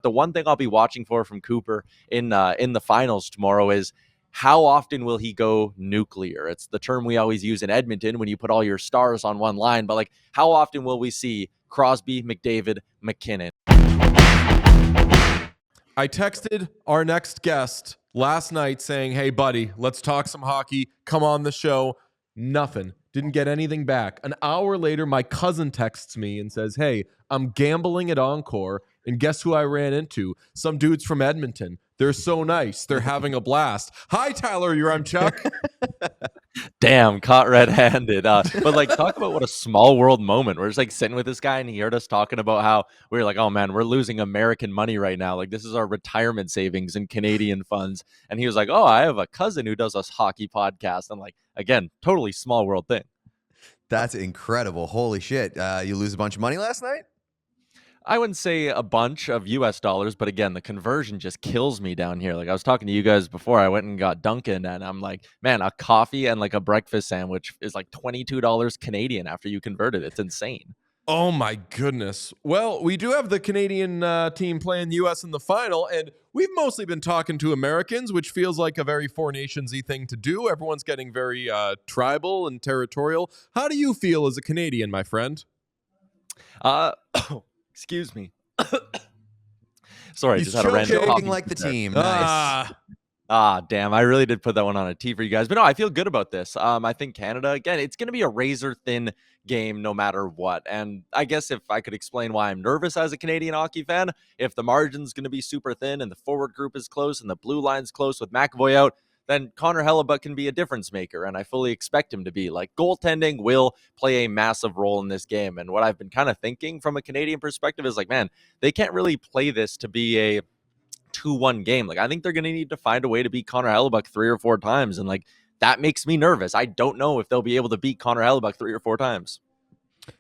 The one thing I'll be watching for from Cooper in the finals tomorrow is how often will he go nuclear? It's the term we always use in Edmonton when you put all your stars on one line, but like how often will we see Crosby, McDavid, McKinnon? I texted our next guest last night saying, hey, buddy, let's talk some hockey. Come on the show. Nothing. Didn't get anything back. An hour later, my cousin texts me and says, hey, I'm gambling at Encore, and guess who I ran into? Some dudes from Edmonton. They're so nice. They're having a blast. Hi, Tyler. I'm Chuck. Damn, caught red-handed. But like, talk about what a small world moment. We're just like sitting with this guy, and he heard us talking about how we were like, "Oh man, we're losing American money right now. Like, this is our retirement savings and Canadian funds." And he was like, "Oh, I have a cousin who does a hockey podcast." I'm like, again, totally small world thing. That's incredible. Holy shit! You lose a bunch of money last night? I wouldn't say a bunch of US dollars, but again, the conversion just kills me down here. Like I was talking to you guys before, I went and got Dunkin', and I'm like, man, a coffee and like a breakfast sandwich is like $22 Canadian after you convert it. It's insane. Oh my goodness. Well, we do have the Canadian team playing the U.S. in the final, and we've mostly been talking to Americans, which feels like a very Four Nations-y thing to do. Everyone's getting very tribal and territorial. How do you feel as a Canadian, my friend? Excuse me. Sorry, He's just had a random choking like the team. Nice. Damn. I really did put that one on a tee for you guys. But no, I feel good about this. I think Canada, again, it's going to be a razor-thin game no matter what. And I guess if I could explain why I'm nervous as a Canadian hockey fan, if the margin's going to be super thin and the forward group is close and the blue line's close with McAvoy out, then Connor Hellebuck can be a difference maker, and I fully expect him to be. Like, goaltending will play a massive role in this game, and what I've been kind of thinking from a Canadian perspective is like, man, they can't really play this to be a 2-1 game. Like, I think they're going to need to find a way to beat Connor Hellebuck 3 or 4 times, and like, that makes me nervous. I don't know if they'll be able to beat Connor Hellebuck 3 or 4 times.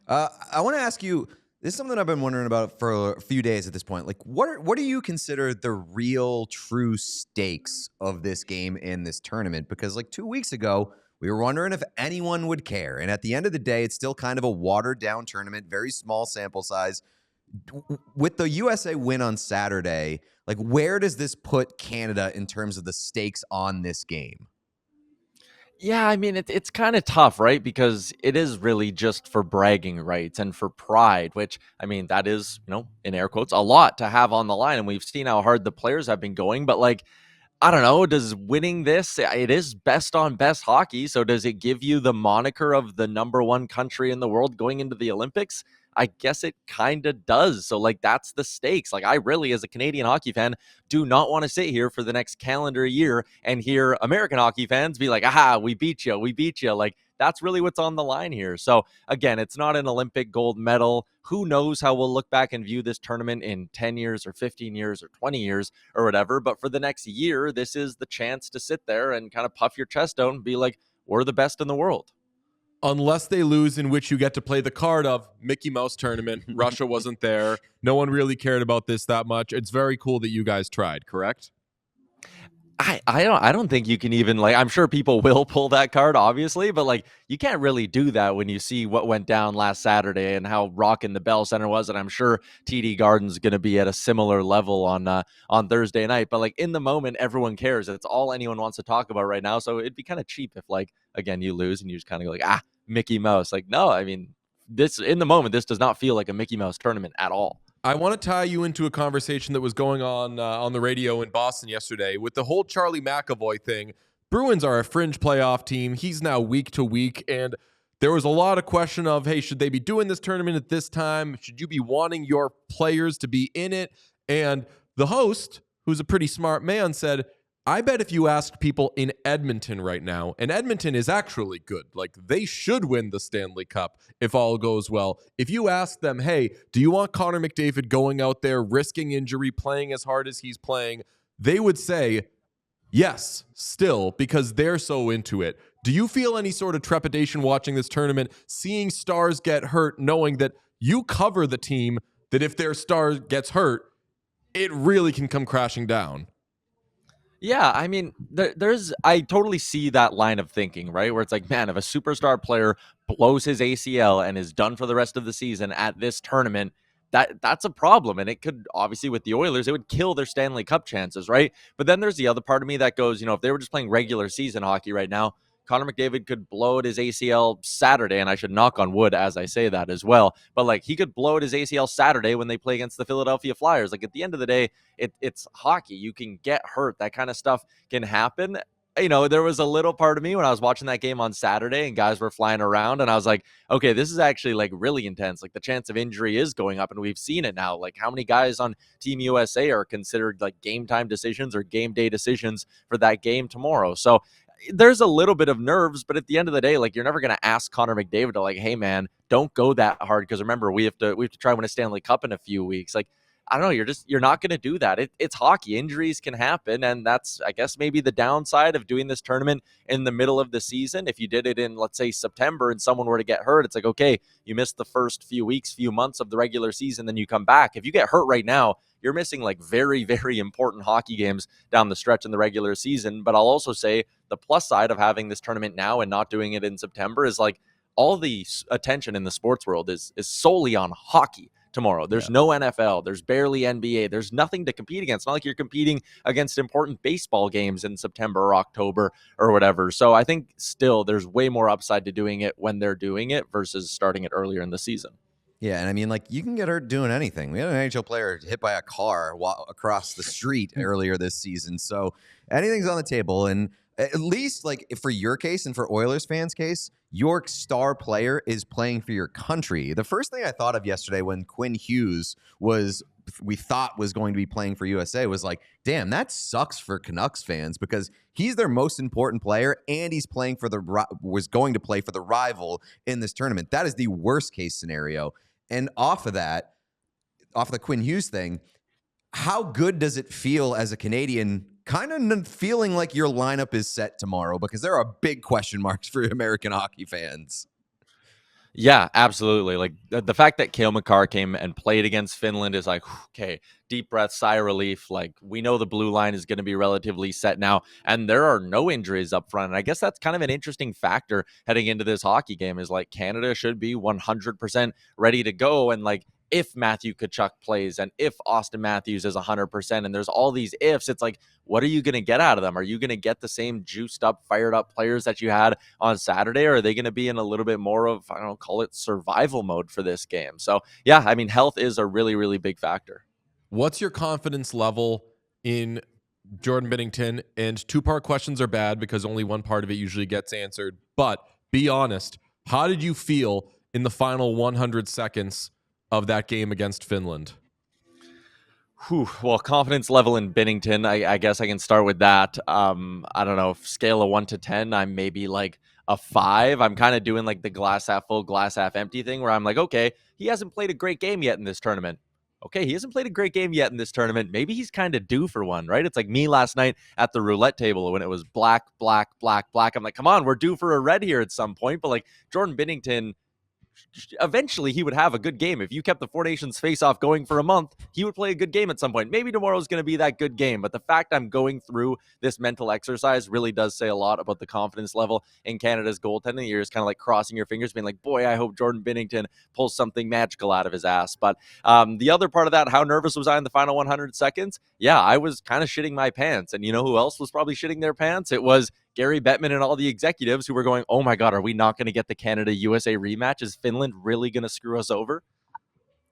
I want to ask you, this is something I've been wondering about for a few days at this point. Like, what do you consider the real, true stakes of this game and this tournament? Because like 2 weeks ago, we were wondering if anyone would care. And at the end of the day, it's still kind of a watered-down tournament, very small sample size. With the USA win on Saturday, like, where does this put Canada in terms of the stakes on this game? Yeah, I mean, it's kind of tough, right? Because it is really just for bragging rights and for pride, which, I mean, that is, in air quotes, a lot to have on the line. And we've seen how hard the players have been going. But, like, I don't know, does winning this, it is best on best hockey. So does it give you the moniker of the number one country in the world going into the Olympics? I guess it kind of does. So, like, that's the stakes. Like, I really, as a Canadian hockey fan, do not want to sit here for the next calendar year and hear American hockey fans be like, aha, we beat you. Like, that's really what's on the line here. So, again, it's not an Olympic gold medal. Who knows how we'll look back and view this tournament in 10 years or 15 years or 20 years or whatever. But for the next year, this is the chance to sit there and kind of puff your chest out and be like, we're the best in the world. Unless they lose, in which you get to play the card of Mickey Mouse tournament. Russia wasn't there. No one really cared about this that much. It's very cool that you guys tried, correct? I don't think you can even, like, I'm sure people will pull that card, obviously, but like, you can't really do that when you see what went down last Saturday and how rocking the Bell Center was. And I'm sure TD Garden's going to be at a similar level on Thursday night. But like, in the moment, everyone cares. It's all anyone wants to talk about right now. So it'd be kind of cheap if, like, again, you lose and you just kind of go like, Mickey Mouse. Like, no, I mean, this, in the moment, this does not feel like a Mickey Mouse tournament at all. I want to tie you into a conversation that was going on the radio in Boston yesterday with the whole Charlie McAvoy thing. Bruins are a fringe playoff team. He's now week to week, and there was a lot of question of, hey, should they be doing this tournament at this time? Should you be wanting your players to be in it? And the host, who's a pretty smart man, said, I bet if you asked people in Edmonton right now, and Edmonton is actually good, like they should win the Stanley Cup if all goes well. If you ask them, hey, do you want Connor McDavid going out there, risking injury, playing as hard as he's playing? They would say, yes, still, because they're so into it. Do you feel any sort of trepidation watching this tournament, seeing stars get hurt, knowing that you cover the team, that if their star gets hurt, it really can come crashing down? Yeah, I mean, I totally see that line of thinking, right? Where it's like, man, if a superstar player blows his ACL and is done for the rest of the season at this tournament, that's a problem. And it could, obviously, with the Oilers, it would kill their Stanley Cup chances, right? But then there's the other part of me that goes, if they were just playing regular season hockey right now, Connor McDavid could blow at his ACL Saturday, and I should knock on wood as I say that as well. But like, he could blow at his ACL Saturday when they play against the Philadelphia Flyers. Like, at the end of the day, it's hockey. You can get hurt. That kind of stuff can happen. There was a little part of me when I was watching that game on Saturday and guys were flying around, and I was like, okay, this is actually like really intense. Like, the chance of injury is going up, and we've seen it now. Like, how many guys on Team USA are considered like game time decisions or game day decisions for that game tomorrow? So there's a little bit of nerves, but at the end of the day, like, you're never going to ask Connor McDavid to, like, hey man, don't go that hard, because remember, we have to try and win a Stanley Cup in a few weeks. Like, I don't know, you're not going to do that. It's hockey. Injuries can happen, and that's, I guess, maybe the downside of doing this tournament in the middle of the season. If you did it in, let's say, September, and someone were to get hurt, it's like, okay, you missed the first few weeks, few months of the regular season, then you come back. If you get hurt right now, you're missing like very, very important hockey games down the stretch in the regular season. But I'll also say the plus side of having this tournament now and not doing it in September is like, all the attention in the sports world is solely on hockey tomorrow. There's no NFL. There's barely NBA. There's nothing to compete against. Not like you're competing against important baseball games in September or October or whatever. So I think still there's way more upside to doing it when they're doing it versus starting it earlier in the season. Yeah, and I mean, like, you can get hurt doing anything. We had an NHL player hit by a car across the street earlier this season, so anything's on the table. And at least, like, for your case and for Oilers fans' case, your star player is playing for your country. The first thing I thought of yesterday when Quinn Hughes we thought was going to be playing for USA was like, damn, that sucks for Canucks fans, because he's their most important player and he's playing for was going to play for the rival in this tournament. That is the worst case scenario. And off of the Quinn Hughes thing, how good does it feel as a Canadian kind of feeling like your lineup is set tomorrow? Because there are big question marks for American hockey fans. Yeah, absolutely. Like, the fact that Cale Makar came and played against Finland is like, okay, deep breath, sigh of relief. Like, we know the blue line is going to be relatively set now, and there are no injuries up front. And I guess that's kind of an interesting factor heading into this hockey game, is like, Canada should be 100% ready to go. And like, if Matthew Tkachuk plays and if Austin Matthews is 100%, and there's all these ifs, it's like, what are you going to get out of them? Are you going to get the same juiced up, fired up players that you had on Saturday? Or are they going to be in a little bit more of, I don't know, call it survival mode for this game? So yeah, I mean, health is a really, really big factor. What's your confidence level in Jordan Binnington? And two-part questions are bad because only one part of it usually gets answered. But be honest, how did you feel in the final 100 seconds of that game against Finland? Well, confidence level in Binnington, I guess I can start with that. I don't know, scale of 1 to 10, I'm maybe like a 5. I'm kind of doing like the glass half full, glass half empty thing, where I'm like, okay, he hasn't played a great game yet in this tournament. Okay, he hasn't played a great game yet in this tournament. Maybe he's kind of due for one, right? It's like me last night at the roulette table when it was black, black, black, black. I'm like, come on, we're due for a red here at some point. But like, Jordan Binnington, eventually he would have a good game. If you kept the Four Nations face-off going for a month, he would play a good game at some point. Maybe tomorrow's going to be that good game, but the fact I'm going through this mental exercise really does say a lot about the confidence level in Canada's goaltending. You're just kind of like crossing your fingers, being like, boy, I hope Jordan Binnington pulls something magical out of his ass. But the other part of that, how nervous was I in the final 100 seconds? Yeah, I was kind of shitting my pants. And you know who else was probably shitting their pants? It was Gary Bettman and all the executives who were going, oh my God, are we not going to get the Canada-USA rematch? Is Finland really going to screw us over?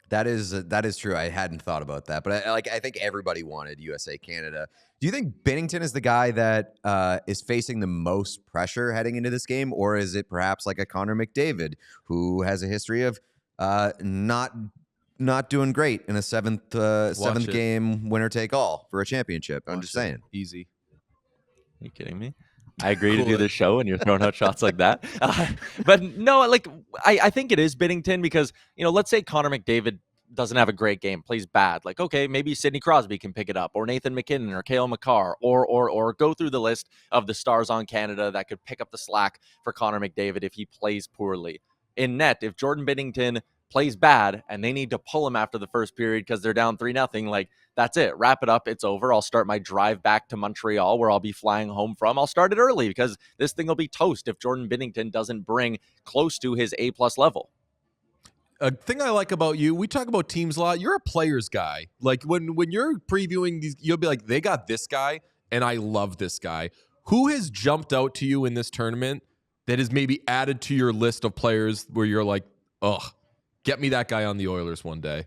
That is true. I hadn't thought about that, but I think everybody wanted USA Canada. Do you think Binnington is the guy that is facing the most pressure heading into this game, or is it perhaps like a Connor McDavid who has a history of not doing great in a seventh game winner take all for a championship? I'm just saying, easy. Are you kidding me? I agree to do this show and you're throwing out shots like that. But no, like, I think it is Binnington because, let's say Connor McDavid doesn't have a great game, plays bad. Like, okay, maybe Sidney Crosby can pick it up, or Nathan McKinnon, or Cale Makar, or go through the list of the stars on Canada that could pick up the slack for Connor McDavid if he plays poorly. In net, if Jordan Binnington plays bad and they need to pull him after the first period because they're down 3-0, like, that's it. Wrap it up. It's over. I'll start my drive back to Montreal, where I'll be flying home from. I'll start it early because this thing will be toast if Jordan Binnington doesn't bring close to his A+ level. a thing I like about you, we talk about teams a lot. You're a players guy. Like when you're previewing these, you'll be like, they got this guy, and I love this guy. Who has jumped out to you in this tournament that is maybe added to your list of players where you're like, ugh, get me that guy on the Oilers one day?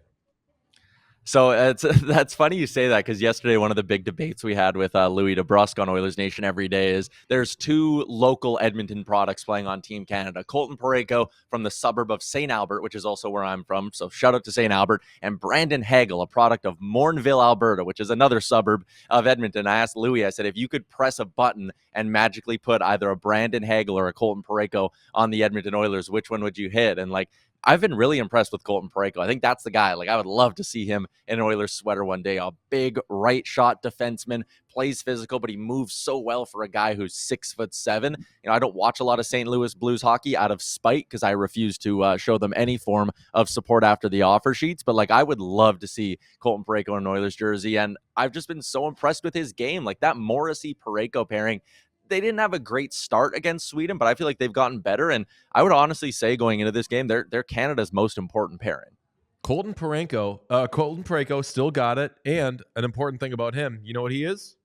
So that's funny you say that, because yesterday one of the big debates we had with Louis DeBrusque on Oilers Nation every day is there's two local Edmonton products playing on Team Canada. Colton Parayko from the suburb of St. Albert, which is also where I'm from, so shout out to St. Albert, and Brandon Hagel, a product of Mornville, Alberta, which is another suburb of Edmonton. I asked Louis, I said, if you could press a button and magically put either a Brandon Hagel or a Colton Parayko on the Edmonton Oilers, which one would you hit? And like, I've been really impressed with Colton Parayko. I think that's the guy. Like, I would love to see him in an Oilers sweater one day. A big right shot defenseman, plays physical, but he moves so well for a guy who's 6'7". I don't watch a lot of St. Louis Blues hockey out of spite, because I refuse to show them any form of support after the offer sheets. But like, I would love to see Colton Parayko in an Oilers jersey, and I've just been so impressed with his game. Like that Morrissey-Parayko pairing, they didn't have a great start against Sweden, but I feel like they've gotten better. And I would honestly say going into this game, they're Canada's most important pairing. Colton Parayko still got it. And an important thing about him, you know what he is?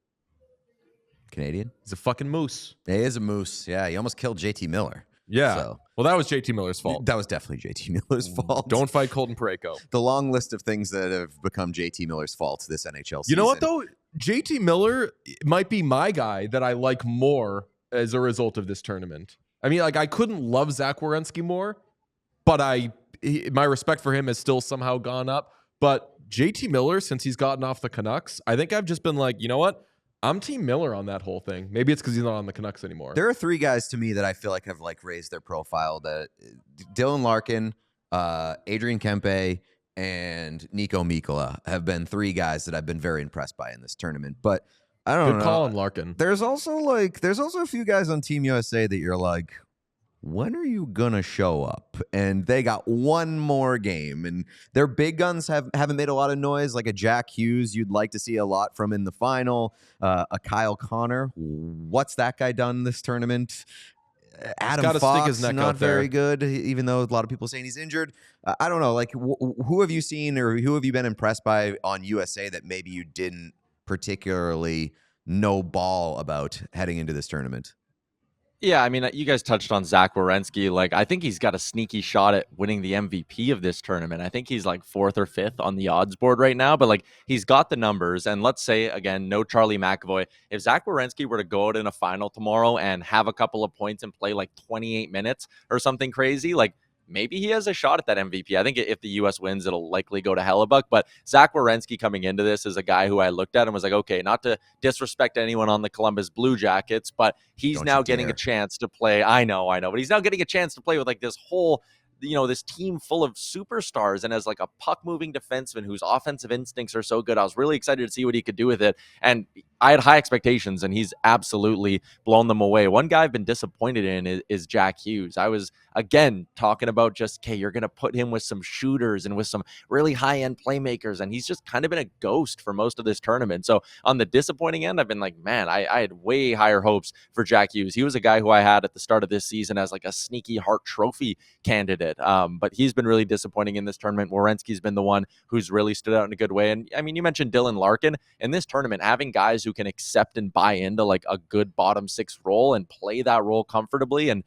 Canadian. He's a fucking moose. He is a moose. Yeah, he almost killed JT Miller. Yeah. So. Well, that was JT Miller's fault. That was definitely JT Miller's fault. Don't fight Colton Parayko. The long list of things that have become JT Miller's fault this NHL season. You know what, though? JT Miller might be my guy that I like more as a result of this tournament. I mean, like, I couldn't love Zach Werenski more, but my respect for him has still somehow gone up. But JT Miller, since he's gotten off the Canucks, I think I've just been like, you know what? I'm Team Miller on that whole thing. Maybe it's because he's not on the Canucks anymore. There are three guys to me that I feel like have like raised their profile. That Dylan Larkin, Adrian Kempe, and Nico Mikkola have been three guys that I've been very impressed by in this tournament. But I don't know. Good call on Larkin. There's also a few guys on Team USA that you're like, when are you gonna show up? And they got one more game, and their big guns haven't made a lot of noise. Like a Jack Hughes, you'd like to see a lot from in the final. A Kyle Connor, what's that guy done this tournament? Adam Fox, stick his neck not out there. very good, even though a lot of people saying he's injured. I don't know. Like, who have you seen, or who have you been impressed by on USA that maybe you didn't particularly know ball about heading into this tournament? Yeah, I mean, you guys touched on Zach Werenski. Like, I think he's got a sneaky shot at winning the MVP of this tournament. I think he's like 4th or 5th on the odds board right now, but like, he's got the numbers. And let's say, again, no Charlie McAvoy. If Zach Werenski were to go out in a final tomorrow and have a couple of points and play like 28 minutes or something crazy, like, maybe he has a shot at that MVP. I think if the U.S. wins, it'll likely go to Hellebuck. But Zach Werenski coming into this is a guy who I looked at and was like, okay, not to disrespect anyone on the Columbus Blue Jackets, but he's now getting a chance to play. I know, but he's now getting a chance to play with like this whole, this team full of superstars, and as like a puck-moving defenseman whose offensive instincts are so good. I was really excited to see what he could do with it, and I had high expectations, and he's absolutely blown them away. One guy I've been disappointed in is Jack Hughes. I was, again, talking about just, okay, you're going to put him with some shooters and with some really high-end playmakers, and he's just kind of been a ghost for most of this tournament. So on the disappointing end, I've been like, man, I had way higher hopes for Jack Hughes. He was a guy who I had at the start of this season as like a sneaky Hart Trophy candidate. But he's been really disappointing in this tournament. Werenski's been the one who's really stood out in a good way. And I mean, you mentioned Dylan Larkin. In this tournament, having guys who can accept and buy into like a good bottom six role and play that role comfortably, and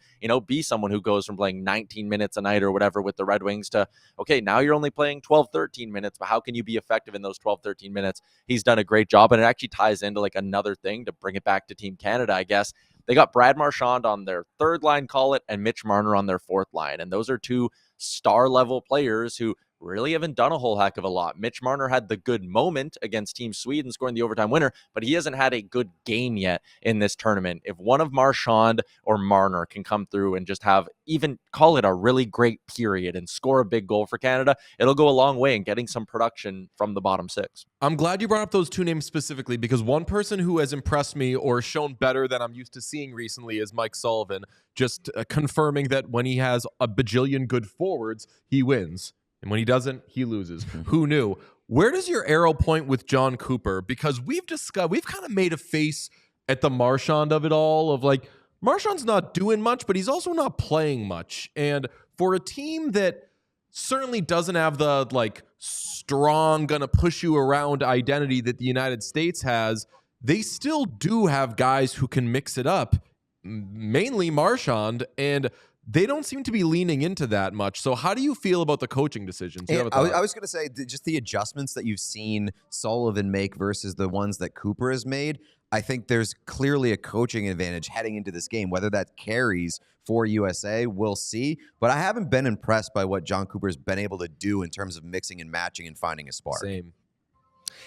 be someone who goes from playing 19 minutes a night or whatever with the Red Wings to, okay, now you're only playing 12-13 minutes, but how can you be effective in those 12-13 minutes? He's done a great job, and it actually ties into like another thing to bring it back to Team Canada, I guess. They got Brad Marchand on their third line, call it, and Mitch Marner on their fourth line. And those are two star-level players who really haven't done a whole heck of a lot. Mitch Marner had the good moment against Team Sweden, scoring the overtime winner, but he hasn't had a good game yet in this tournament. If one of Marchand or Marner can come through and just have, even call it a really great period and score a big goal for Canada, it'll go a long way in getting some production from the bottom six. I'm glad you brought up those two names specifically, because one person who has impressed me or shown better than I'm used to seeing recently is Mike Sullivan, just confirming that when he has a bajillion good forwards, he wins. And when he doesn't, he loses. Who knew? Where does your arrow point with Jon Cooper? Because we've kind of made a face at the Marchand of it all, of like, Marchand's not doing much, but he's also not playing much. And for a team that certainly doesn't have the like strong, gonna push you around identity that the United States has. They still do have guys who can mix it up, mainly Marchand, and they don't seem to be leaning into that much. So how do you feel about the coaching decisions? You have a thought? I was going to say, just the adjustments that you've seen Sullivan make versus the ones that Cooper has made. I think there's clearly a coaching advantage heading into this game. Whether that carries for USA, we'll see. But I haven't been impressed by what Jon Cooper's been able to do in terms of mixing and matching and finding a spark. Same.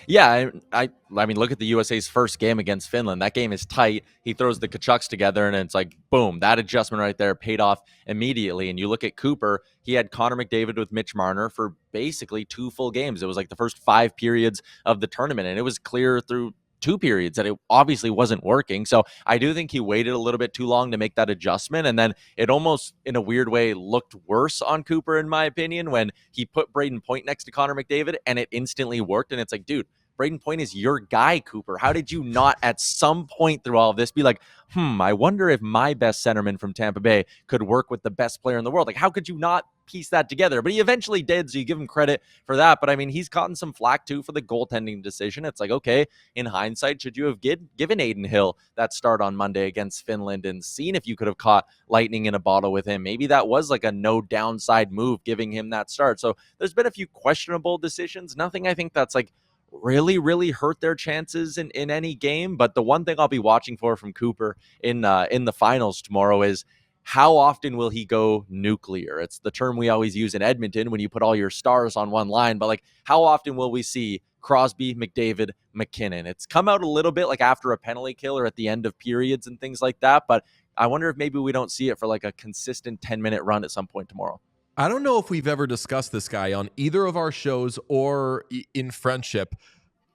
Yeah, I mean, look at the USA's first game against Finland. That game is tight. He throws the Kachucks together, and it's like, boom, that adjustment right there paid off immediately. And you look at Cooper, he had Connor McDavid with Mitch Marner for basically 2 full games. It was like the first 5 periods of the tournament, and it was clear through 2 periods that it obviously wasn't working. So I do think he waited a little bit too long to make that adjustment. And then it almost, in a weird way, looked worse on Cooper, in my opinion, when he put Braden Point next to Connor McDavid and it instantly worked. And it's like, dude, Braden Point is your guy, Cooper. How did you not at some point through all of this be like, I wonder if my best centerman from Tampa Bay could work with the best player in the world? Like, how could you not piece that together? But he eventually did, so you give him credit for that. But I mean, he's gotten some flack too for the goaltending decision. It's like, okay, in hindsight, should you have given Aiden Hill that start on Monday against Finland and seen if you could have caught lightning in a bottle with him? Maybe that was like a no downside move, giving him that start. So there's been a few questionable decisions. Nothing I think that's like really hurt their chances in any game. But the one thing I'll be watching for from Cooper in the finals tomorrow is how often will he go nuclear? It's the term we always use in Edmonton when you put all your stars on one line. But like, how often will we see Crosby, McDavid, McKinnon? It's come out a little bit like after a penalty kill or at the end of periods and things like that. But I wonder if maybe we don't see it for like a consistent 10-minute run at some point tomorrow. I don't know if we've ever discussed this guy on either of our shows or in friendship.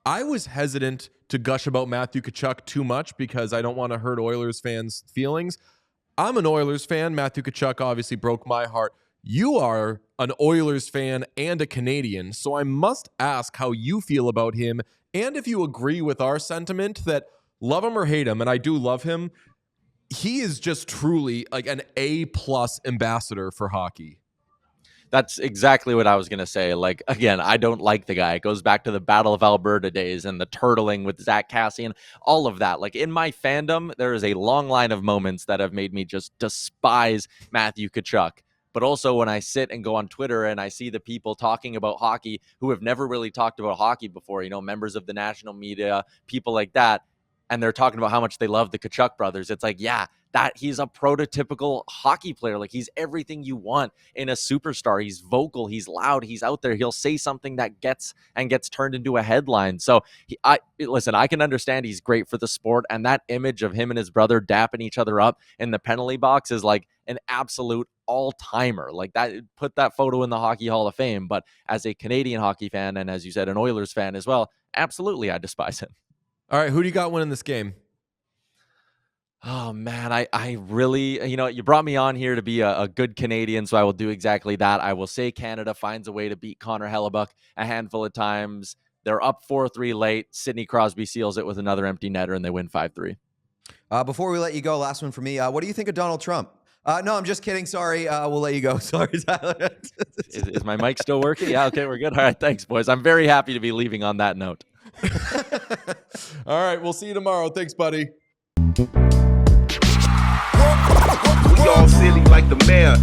I was hesitant to gush about Matthew Tkachuk too much because I don't want to hurt Oilers fans' feelings. I'm an Oilers fan. Matthew Tkachuk obviously broke my heart. You are an Oilers fan and a Canadian, so I must ask how you feel about him and if you agree with our sentiment that love him or hate him, and I do love him, he is just truly like an A+ ambassador for hockey. That's exactly what I was going to say. Like, again, I don't like the guy. It goes back to the Battle of Alberta days and the turtling with Zach Cassian, all of that. Like, in my fandom, there is a long line of moments that have made me just despise Matthew Tkachuk. But also when I sit and go on Twitter and I see the people talking about hockey who have never really talked about hockey before, you know, members of the national media, people like that, and they're talking about how much they love the Tkachuk brothers. It's like, yeah, that he's a prototypical hockey player. Like, he's everything you want in a superstar. He's vocal, he's loud, he's out there. He'll say something that gets turned into a headline. So listen, I can understand he's great for the sport, and that image of him and his brother dapping each other up in the penalty box is like an absolute all-timer. Like, that, put that photo in the Hockey Hall of Fame. But as a Canadian hockey fan, and as you said, an Oilers fan as well, absolutely I despise him. All right, who do you got winning this game? Oh, man, I really, you brought me on here to be a good Canadian, so I will do exactly that. I will say Canada finds a way to beat Connor Hellebuck a handful of times. They're up 4-3 late. Sidney Crosby seals it with another empty netter, and they win 5-3. Before we let you go, last one for me. What do you think of Donald Trump? No, I'm just kidding. Sorry. We'll let you go. Sorry, Tyler. Is my mic still working? Yeah, okay, we're good. All right, thanks, boys. I'm very happy to be leaving on that note. All right, we'll see you tomorrow. Thanks, buddy. We all silly like the mayor.